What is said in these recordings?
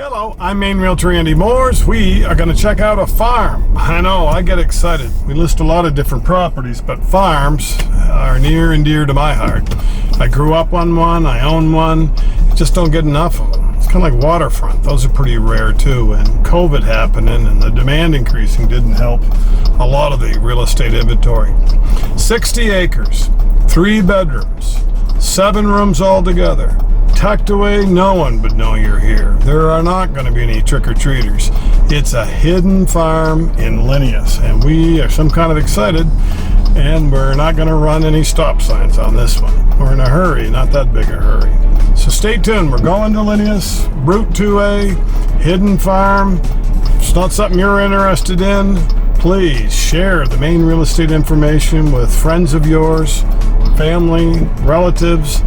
Hello, I'm Maine Realtor Andy Mooers. We are going to check out a farm. I know, I get excited. We list a lot of different properties, but farms are near and dear to my heart. I grew up on one, I own one. Just don't get enough of them. It's kind of like waterfront. Those are pretty rare too. And COVID happening and the demand increasing didn't help a lot of the real estate inventory. 60 acres, 3 bedrooms, 7 rooms altogether. Tucked away, no one would know you're here. There are not going to be any trick-or-treaters. It's a hidden farm in Linneus, and we are some kind of excited, and we're not going to run any stop signs on this one. We're in a hurry, not that big a hurry. So stay tuned. We're going to Linneus, Route 2A, hidden farm. If it's not something you're interested in, please share the Maine real estate information with friends of yours, family, relatives,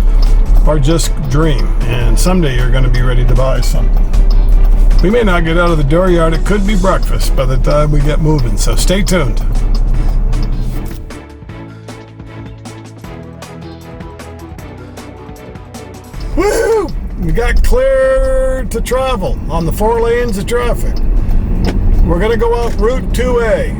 or just dream, and someday you're going to be ready to buy something. We may not get out of the dooryard. It could be breakfast by the time we get moving, so stay tuned. Woohoo! We got clear to travel on the 4 lanes of traffic. We're going to go out Route 2A.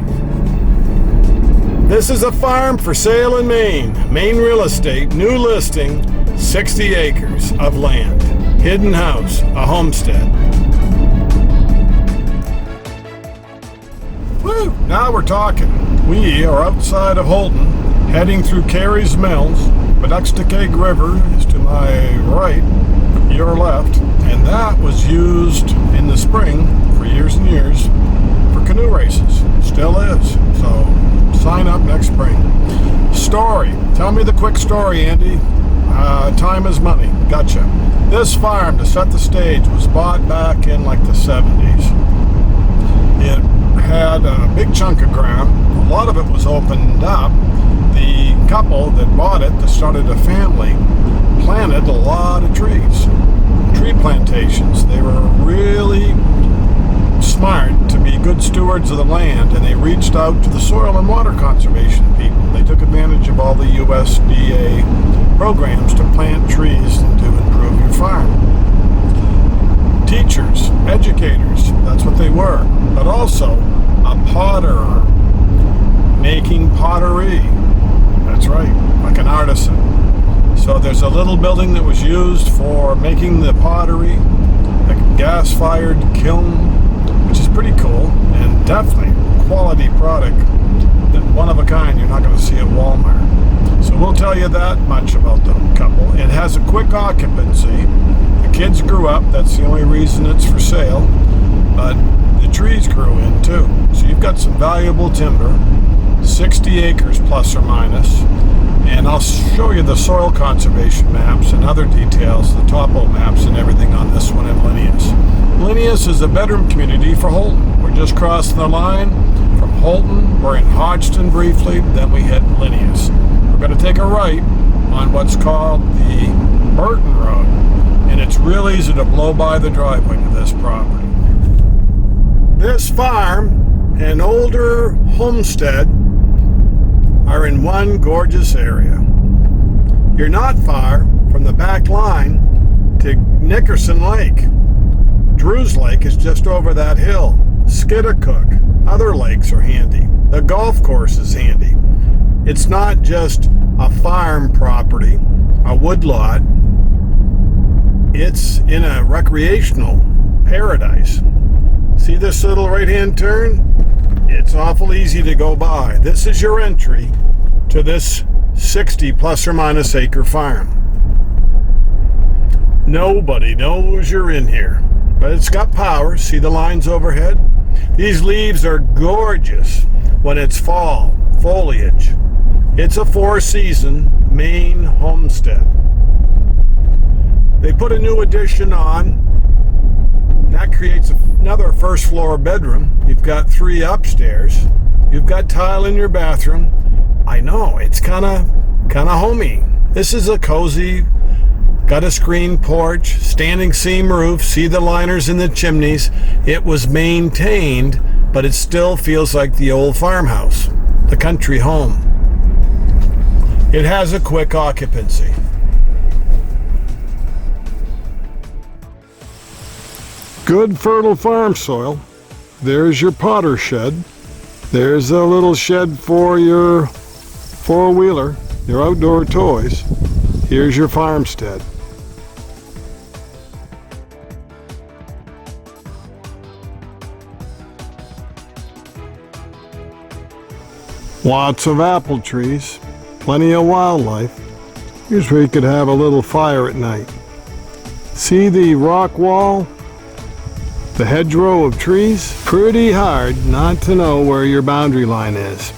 This is a farm for sale in Maine. Maine Real Estate, new listing, 60 acres of land, hidden house, a homestead. Woo! Now we're talking. We are outside of Houlton, heading through Carey's Mills. Paduxtequag River is to my right, your left, and that was used in the spring for years and years for canoe races. Still is. So sign up next spring. Story. Tell me the quick story, Andy. Time is money. Gotcha. This farm, to set the stage, was bought back in like the 70s. It had a big chunk of ground. A lot of it was opened up. The couple that bought it, that started a family, planted a lot of trees. Tree plantations. They were really smart to be good stewards of the land, and they reached out to the soil and water conservation people. They took advantage of all the USDA programs to plant trees and to improve your farm. Teachers, educators, that's what they were, but also a potterer, making pottery. That's right, like an artisan. So there's a little building that was used for making the pottery, a gas-fired kiln, which is pretty cool, and definitely quality product, that one of a kind you're not going to see at Walmart. So we'll tell you that much about the couple. It has a quick occupancy. The kids grew up, that's the only reason it's for sale, but the trees grew in too. So you've got some valuable timber, 60 acres plus or minus, and I'll show you the soil conservation maps and other details, the topo maps and everything on this one in Linneus. Linneus is a bedroom community for Houlton. We're just crossing the line from Houlton. We're in Hodgson briefly, then we hit Linneus. We're going to take a right on what's called the Burton Road, and it's real easy to blow by the driveway to this property. This farm and older homestead are in one gorgeous area. You're not far from the back line to Nickerson Lake. Drew's Lake is just over that hill. Skiddacook, other lakes are handy. The golf course is handy. It's not just a farm property, a woodlot. It's in a recreational paradise. See this little right-hand turn? It's awful easy to go by. This is your entry to this 60 plus or minus acre farm. Nobody knows you're in here, but it's got power. See the lines overhead? These leaves are gorgeous when it's fall, foliage. It's a 4-season Maine Homestead. They put a new addition on. That creates another first floor bedroom. You've got 3 upstairs. You've got tile in your bathroom. I know, it's kind of homey. This is a cozy, got a screen porch, standing seam roof, see the liners in the chimneys. It was maintained, but it still feels like the old farmhouse, the country home. It has a quick occupancy. Good fertile farm soil. There's your potter shed. There's a little shed for your four-wheeler, your outdoor toys. Here's your farmstead. Lots of apple trees, plenty of wildlife. Here's where you could have a little fire at night. See the rock wall? The hedgerow of trees? Pretty hard not to know where your boundary line is.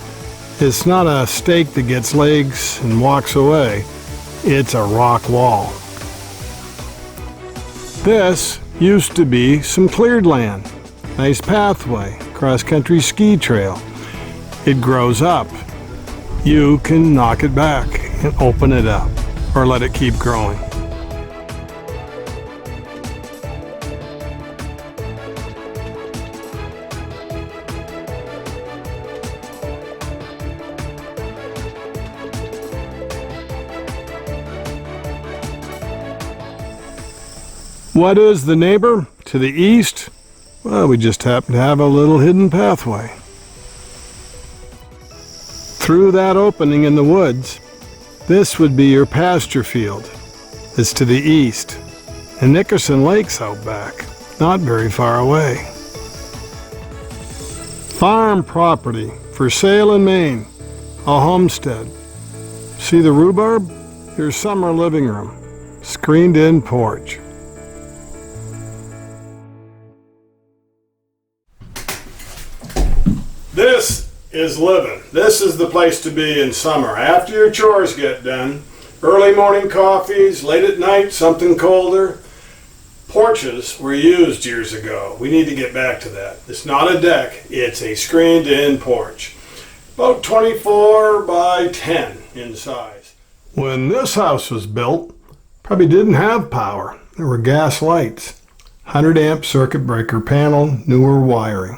It's not a stake that gets legs and walks away. It's a rock wall. This used to be some cleared land. Nice pathway, cross-country ski trail. It grows up. You can knock it back and open it up, or let it keep growing. What is the neighbor to the east? Well, we just happen to have a little hidden pathway. Through that opening in the woods, this would be your pasture field. It's to the east, and Nickerson Lake's out back, not very far away. Farm property for sale in Maine, a homestead. See the rhubarb? Your summer living room, screened-in porch. This is living. This is the place to be in summer. After your chores get done, early morning coffees, late at night, something colder. Porches were used years ago. We need to get back to that. It's not a deck, it's a screened-in porch. About 24 by 10 in size. When this house was built, probably didn't have power. There were gas lights. 100 amp circuit breaker panel, newer wiring.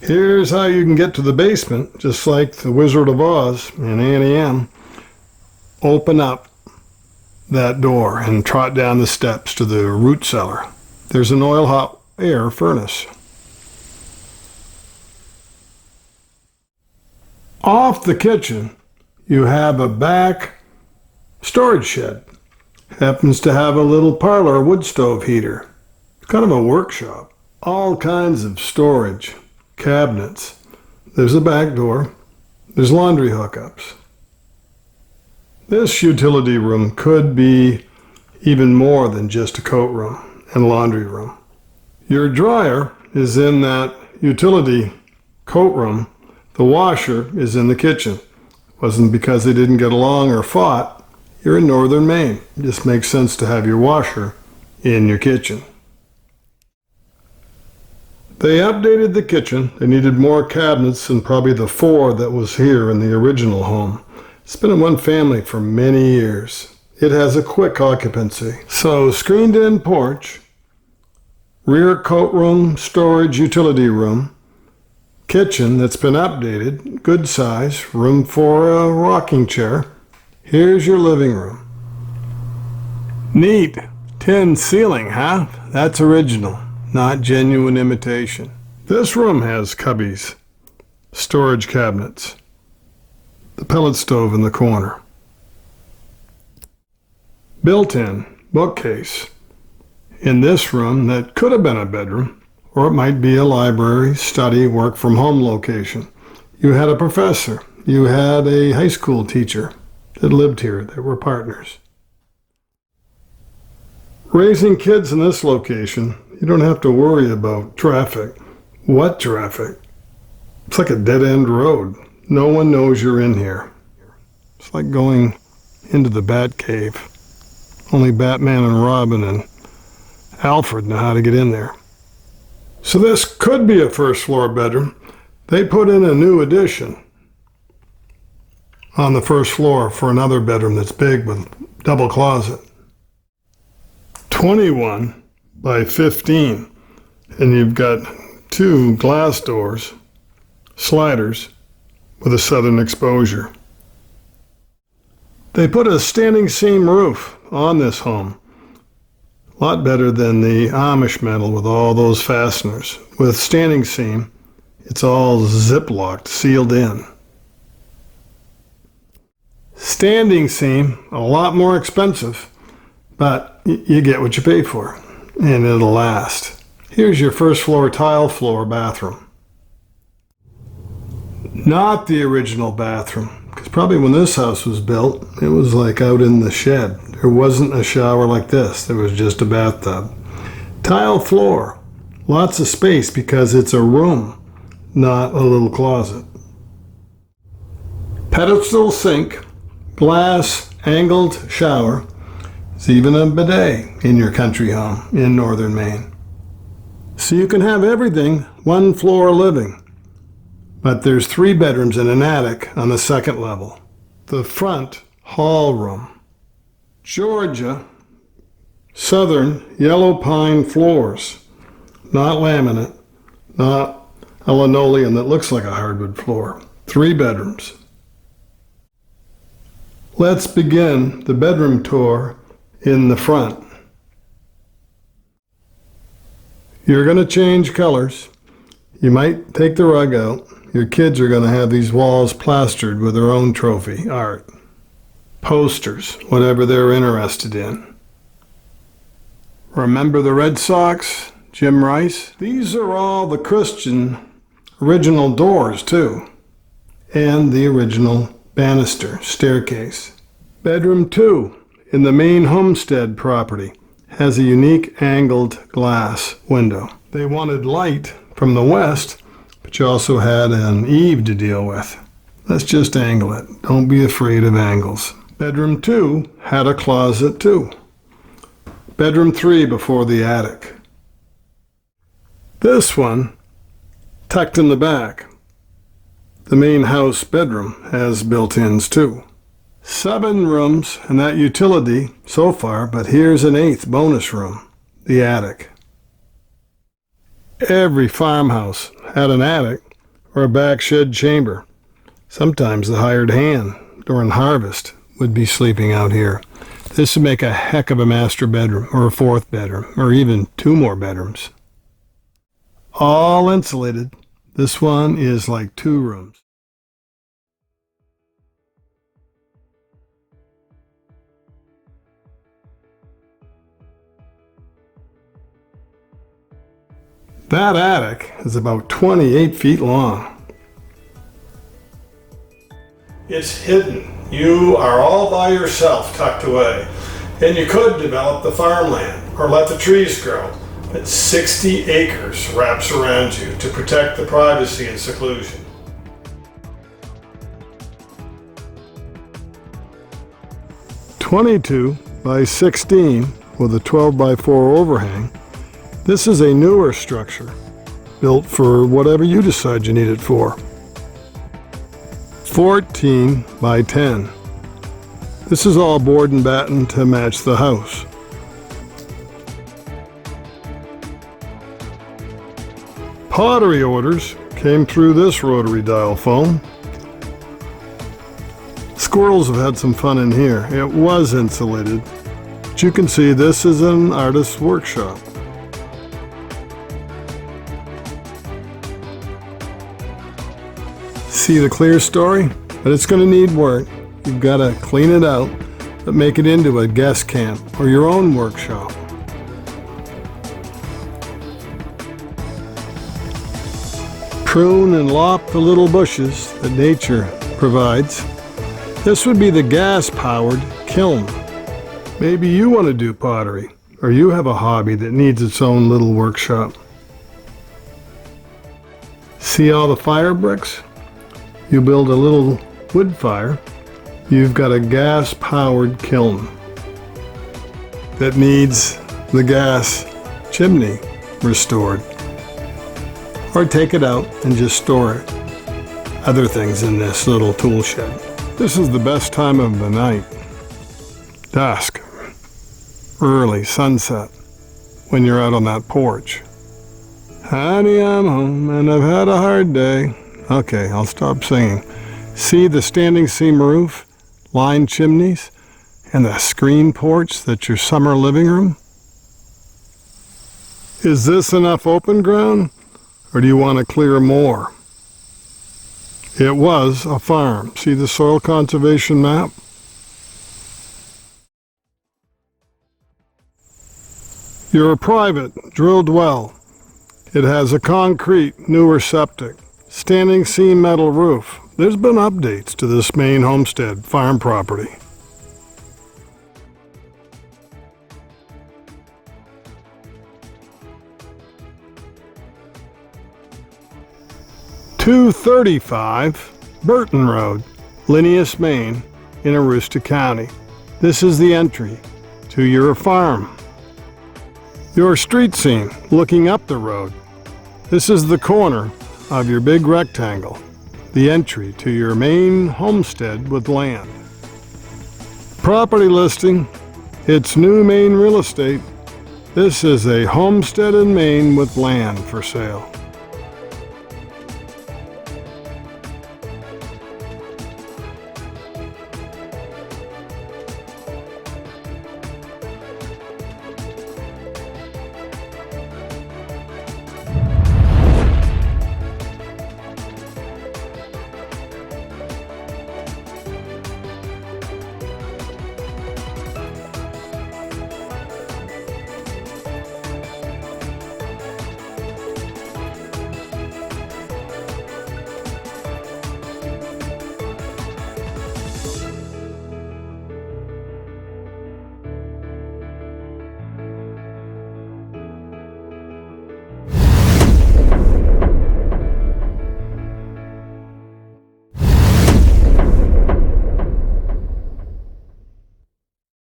Here's how you can get to the basement, just like the Wizard of Oz and Annie M. Open up that door and trot down the steps to the root cellar. There's an oil hot air furnace. Off the kitchen, you have a back storage shed. Happens to have a little parlor wood stove heater. It's kind of a workshop. All kinds of storage. Cabinets. There's a back door. There's laundry hookups. This utility room could be even more than just a coat room and laundry room. Your dryer is in that utility coat room. The washer is in the kitchen. Wasn't because they didn't get along or fought. You're in northern Maine. It just makes sense to have your washer in your kitchen. They updated the kitchen. They needed more cabinets than probably the 4 that was here in the original home. It's been in one family for many years. It has a quick occupancy. So screened-in porch, rear coat room, storage, utility room, kitchen that's been updated, good size, room for a rocking chair. Here's your living room. Neat. Tin ceiling, huh? That's original. Not genuine imitation. This room has cubbies, storage cabinets, the pellet stove in the corner, built-in bookcase. In this room that could have been a bedroom, or it might be a library, study, work from home location. You had a professor, you had a high school teacher that lived here, that were partners. Raising kids in this location, you don't have to worry about traffic. What traffic? It's like a dead-end road. No one knows you're in here. It's like going into the Bat Cave. Only Batman and Robin and Alfred know how to get in there. So this could be a first floor bedroom. They put in a new addition on the first floor for another bedroom that's big with double closet. 21 by 15, and you've got 2 glass doors, sliders, with a southern exposure. They put a standing seam roof on this home. A lot better than the Amish metal with all those fasteners. With standing seam, it's all zip-locked, sealed in. Standing seam, a lot more expensive, but you get what you pay for, and it'll last. Here's your first floor tile floor bathroom. Not the original bathroom, because probably when this house was built, it was like out in the shed. There wasn't a shower like this. There was just a bathtub. Tile floor, lots of space because it's a room, not a little closet. Pedestal sink, glass angled shower. There's even a bidet in your country home in northern Maine. So you can have everything, one floor living. But there's 3 bedrooms and an attic on the second level. The front hall room. Georgia, southern yellow pine floors. Not laminate, not a linoleum that looks like a hardwood floor. 3 bedrooms. Let's begin the bedroom tour in the front. You're going to change colors. You might take the rug out. Your kids are going to have these walls plastered with their own trophy art. Posters, whatever they're interested in. Remember the Red Sox? Jim Rice? These are all the Christian original doors too. And the original banister, staircase. Bedroom 2 in the Maine Homestead property has a unique angled glass window. They wanted light from the west, but you also had an eave to deal with. Let's just angle it. Don't be afraid of angles. Bedroom 2 had a closet too. Bedroom 3 before the attic. This one, tucked in the back. The main house bedroom has built-ins too. 7 rooms and that utility so far, but here's an 8th bonus room, the attic. Every farmhouse had an attic or a back shed chamber. Sometimes the hired hand during harvest would be sleeping out here. This would make a heck of a master bedroom or a 4th bedroom or even 2 more bedrooms. All insulated. This one is like 2 rooms. That attic is about 28 feet long. It's hidden. You are all by yourself, tucked away. And you could develop the farmland or let the trees grow. But 60 acres wraps around you to protect the privacy and seclusion. (22 by 16 with a 12 by 4 overhang). This is a newer structure, built for whatever you decide you need it for. 14 by 10. This is all board and batten to match the house. Pottery orders came through this rotary dial phone. Squirrels have had some fun in here. It was insulated, but you can see this is an artist's workshop. See the clear story? But it's going to need work. You've got to clean it out, but make it into a guest camp or your own workshop. Prune and lop the little bushes that nature provides. This would be the gas-powered kiln. Maybe you want to do pottery, or you have a hobby that needs its own little workshop. See all the fire bricks? You build a little wood fire, you've got a gas-powered kiln that needs the gas chimney restored. Or take it out and just store it. Other things in this little tool shed. This is the best time of the night. Dusk, early sunset, when you're out on that porch. Honey, I'm home and I've had a hard day. Okay, I'll stop singing. See the standing seam roof, lined chimneys, and the screen porch that's your summer living room? Is this enough open ground, or do you want to clear more? It was a farm. See the soil conservation map? You're a private, drilled well. It has a concrete, newer septic, standing seam metal roof. There's been updates to this Maine Homestead farm property. .235 Burton Road, Linneus, Maine, in Aroostook County. This is the entry to your farm. Your street scene looking up the road. This is the corner of your big rectangle, the entry to your Maine homestead with land. Property listing, it's new Maine real estate. This is a homestead in Maine with land for sale.